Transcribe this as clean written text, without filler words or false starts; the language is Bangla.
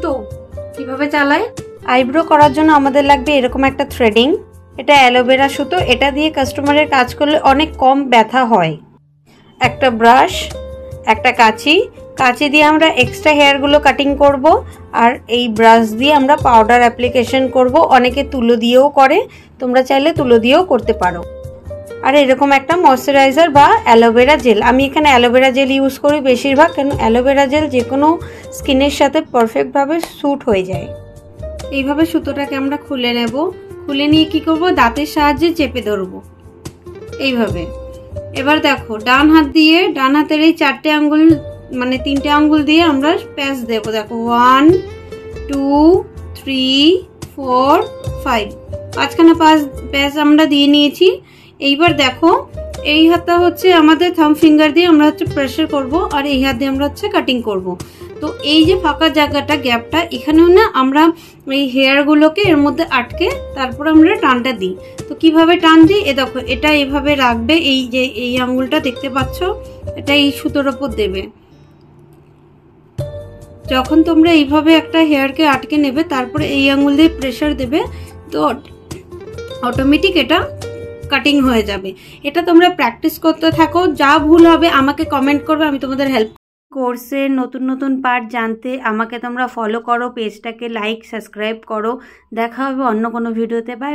তো কিভাবে চালায়। আইব্রো করার জন্য আমাদের লাগবে এরকম একটা থ্রেডিং। এটা অ্যালোভেরা সুতো, এটা দিয়ে কাস্টমারের কাজ করলে অনেক কম ব্যথা হয়। একটা ব্রাশ, একটা কাঁচি দিয়ে আমরা এক্সট্রা হেয়ারগুলো কাটিং করব। আর এই ব্রাশ দিয়ে আমরা পাউডার অ্যাপ্লিকেশন করব। অনেকে তুলো দিয়েও করে, তোমরা চাইলে তুলো দিয়েও করতে পারো। আর এরকম একটা ময়শ্চারাইজার বা অ্যালোভেরা জেল, আমি এখানে অ্যালোভেরা জেল ইউজ করি বেশিরভাগ, কেন অ্যালোভেরা জেল যে কোনো স্কিনের সাথে পারফেক্টভাবে স্যুট হয়ে যায়। এইভাবে সুতোটাকে আমরা খুলে নেব। খুলে নিয়ে কি করব, দাঁতের সাহায্যে চেপে ধরবো এইভাবে। এবার দেখো ডান হাতের এই 4টে আঙ্গুল মানে 3টে আঙ্গুল দিয়ে আমরা প্যাচ দেবো। দেখো 1 2 3 4 5, 5খানা প্যাচ আমরা দিয়ে নিয়েছি। এইবার দেখো এই হাতটা হচ্ছে আমাদের থাম ফিঙ্গার দিয়ে আমরা হচ্ছে প্রেসার করব, আর এই হাত দিয়ে আমরা হচ্ছে কাটিং করব। তো এই যে ফাঁকা জায়গাটা, গ্যাপটা, এখানেও না আমরা এই হেয়ারগুলোকে এর মধ্যে আটকে তারপর আমরা টানটা দিই। তো কিভাবে টান দিই, এ দেখো এটা এভাবে রাখবে, এই যে এই আঙ্গুলটা দেখতে পাচ্ছ, এটা এই সুতোর ওপর দেবে। যখন তোমরা এইভাবে একটা হেয়ারকে আটকে নেবে তারপরে এই আঙ্গুল দিয়ে প্রেসার দেবে, তো অটোমেটিক এটা কাটিং হয়ে যাবে। এটা তোমরা প্র্যাকটিস করতে থাকো, যা ভুল হবে আমাকে কমেন্ট করবে, আমি তোমাদের হেল্প। কোর্সের নতুন পার্ট জানতে আমাকে তোমরা ফলো করো, পেজটাকে লাইক সাবস্ক্রাইব করো। দেখা হবে অন্য কোনো ভিডিওতে। বাই।